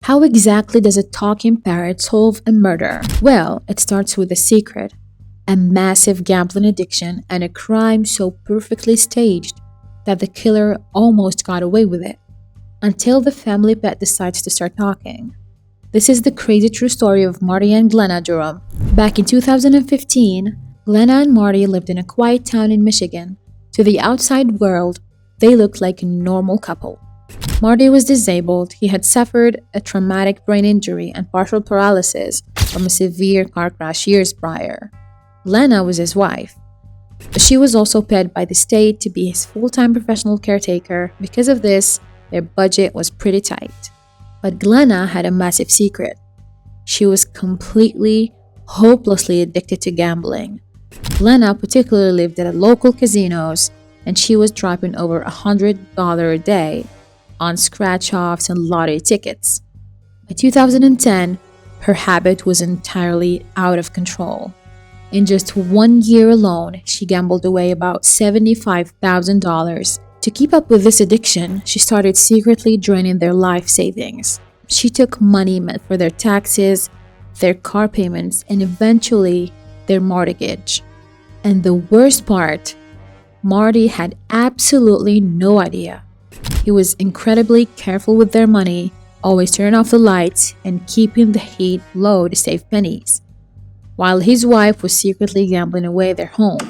How exactly does a talking parrot solve a murder? Well, it starts with a secret, a massive gambling addiction, and a crime so perfectly staged that the killer almost got away with it until the family pet decides to start talking. This is the crazy true story of Marty and Glenna Durham. Back in 2015, Glenna and Marty lived in a quiet town in Michigan. To the outside world, they looked like a normal couple. Marty was disabled. He had suffered a traumatic brain injury and partial paralysis from a severe car crash years prior. Glenna was his wife. She was also paid by the state to be his full-time professional caretaker. Because of this, their budget was pretty tight. But Glenna had a massive secret. She was completely, hopelessly addicted to gambling. Glenna particularly lived at local casinos, and she was dropping over $100 a day on scratch-offs and lottery tickets. By 2010, her habit was entirely out of control. In just 1 year alone, she gambled away about $75,000. To keep up with this addiction, she started secretly draining their life savings. She took money meant for their taxes, their car payments, and eventually their mortgage. And the worst part, Marty had absolutely no idea. He was incredibly careful with their money, always turning off the lights and keeping the heat low to save pennies, while his wife was secretly gambling away their home.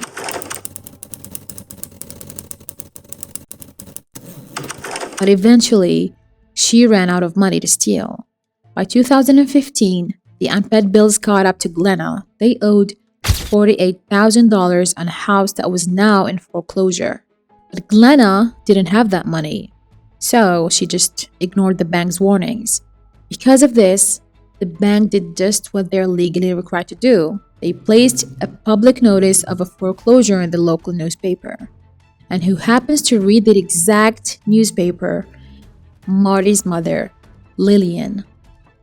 But eventually, she ran out of money to steal. By 2015, the unpaid bills caught up to Glenna. They owed $48,000 on a house that was now in foreclosure. But Glenna didn't have that money, so she just ignored the bank's warnings. Because of this, the bank did just what they're legally required to do. They placed a public notice of a foreclosure in the local newspaper. And who happens to read the exact newspaper? Marty's mother, Lillian.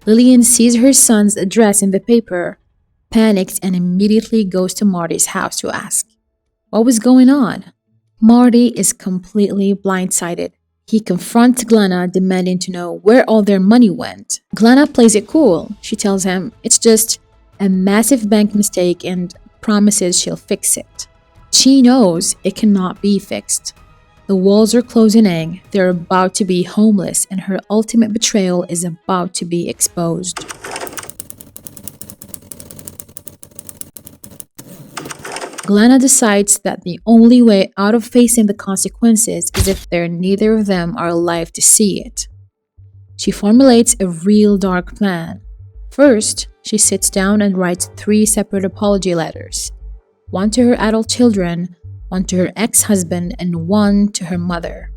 Lillian sees her son's address in the paper, panics, and immediately goes to Marty's house to ask, what was going on? Marty is completely blindsided. He confronts Glenna, demanding to know where all their money went. Glenna plays it cool. She tells him it's just a massive bank mistake and promises she'll fix it. She knows it cannot be fixed. The walls are closing in, they're about to be homeless, and her ultimate betrayal is about to be exposed. Glenna decides that the only way out of facing the consequences is if neither of them are alive to see it. She formulates a real dark plan. First, she sits down and writes 3 separate apology letters. 1 to her adult children, 1 to her ex-husband, and 1 to her mother.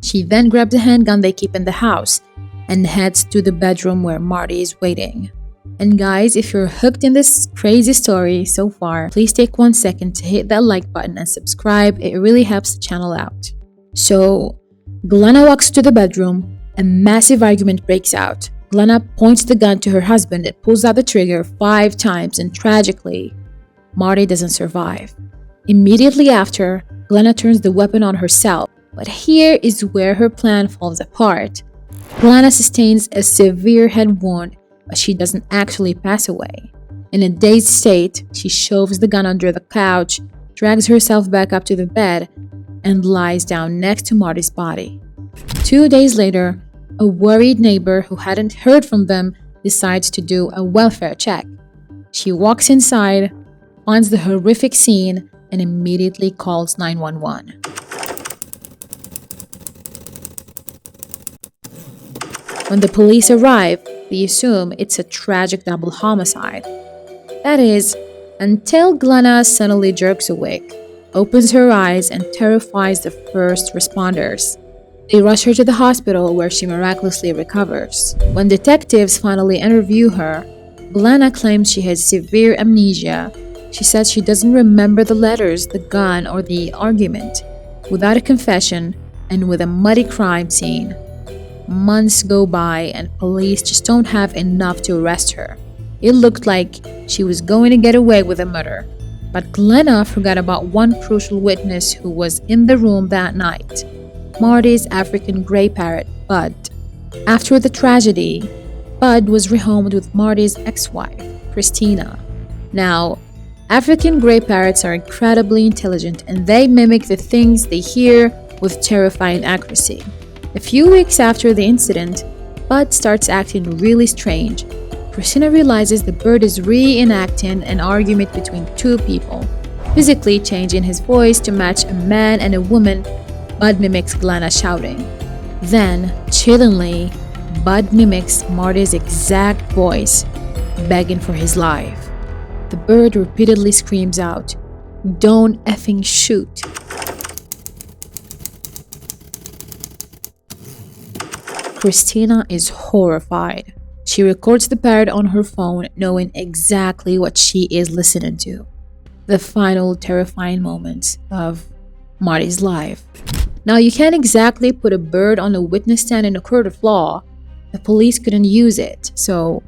She then grabs a handgun they keep in the house and heads to the bedroom where Marty is waiting. And guys, if you're hooked in this crazy story so far, please take 1 second to hit that like button and subscribe. It really helps the channel out. So, Glenna walks to the bedroom. A massive argument breaks out. Glenna points the gun to her husband and pulls out the trigger 5 times, and tragically, Marty doesn't survive. Immediately after, Glenna turns the weapon on herself, but here is where her plan falls apart. Glenna sustains a severe head wound, but she doesn't actually pass away. In a dazed state, she shoves the gun under the couch, drags herself back up to the bed, and lies down next to Marty's body. 2 days later, a worried neighbor who hadn't heard from them decides to do a welfare check. She walks inside, finds the horrific scene, and immediately calls 911. When the police arrive, they assume it's a tragic double homicide. That is, until Glenna suddenly jerks awake, opens her eyes, and terrifies the first responders. They rush her to the hospital where she miraculously recovers. When detectives finally interview her, Glenna claims she has severe amnesia. She says she doesn't remember the letters, the gun, or the argument. Without a confession, and with a muddy crime scene, months go by and police just don't have enough to arrest her. It looked like she was going to get away with a murder. But Glenna forgot about one crucial witness who was in the room that night, Marty's African gray parrot, Bud. After the tragedy, Bud was rehomed with Marty's ex-wife, Christina. Now, African gray parrots are incredibly intelligent and they mimic the things they hear with terrifying accuracy. A few weeks after the incident, Bud starts acting really strange. Christina realizes the bird is reenacting an argument between two people, physically changing his voice to match a man and a woman. Bud mimics Glenna shouting. Then, chillingly, Bud mimics Marty's exact voice, begging for his life. The bird repeatedly screams out, "Don't effing shoot." Christina is horrified. She records the parrot on her phone, knowing exactly what she is listening to. The final terrifying moments of Marty's life. Now, you can't exactly put a bird on a witness stand in a court of law. The police couldn't use it, so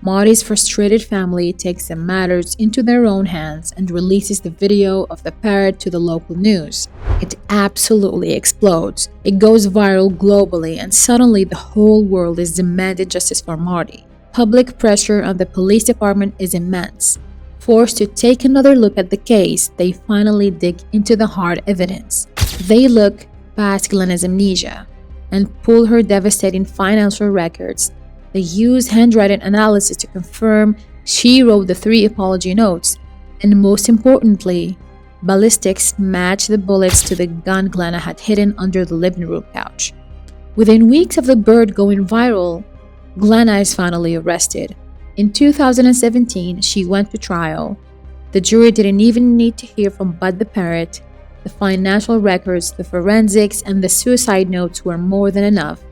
Marty's frustrated family takes the matters into their own hands and releases the video of the parrot to the local news. It absolutely explodes. It goes viral globally, and suddenly the whole world is demanding justice for Marty. Public pressure on the police department is immense. Forced to take another look at the case, they finally dig into the hard evidence. They look past Glenna's amnesia and pull her devastating financial records. They use handwriting analysis to confirm she wrote the 3 apology notes, and most importantly, ballistics match the bullets to the gun Glenna had hidden under the living room couch. Within weeks of the bird going viral, Glenna is finally arrested. In 2017, she went to trial. The jury didn't even need to hear from Bud the parrot. The financial records, the forensics, and the suicide notes were more than enough.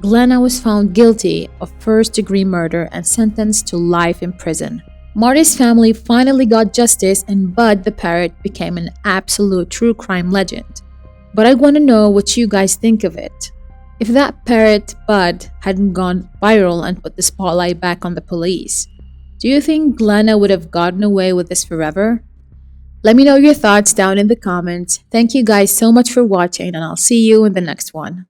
Glenna was found guilty of first-degree murder and sentenced to life in prison. Marty's family finally got justice, and Bud the parrot became an absolute true crime legend. But I want to know what you guys think of it. If that parrot, Bud, hadn't gone viral and put the spotlight back on the police, do you think Glenna would have gotten away with this forever? Let me know your thoughts down in the comments. Thank you guys so much for watching, and I'll see you in the next one.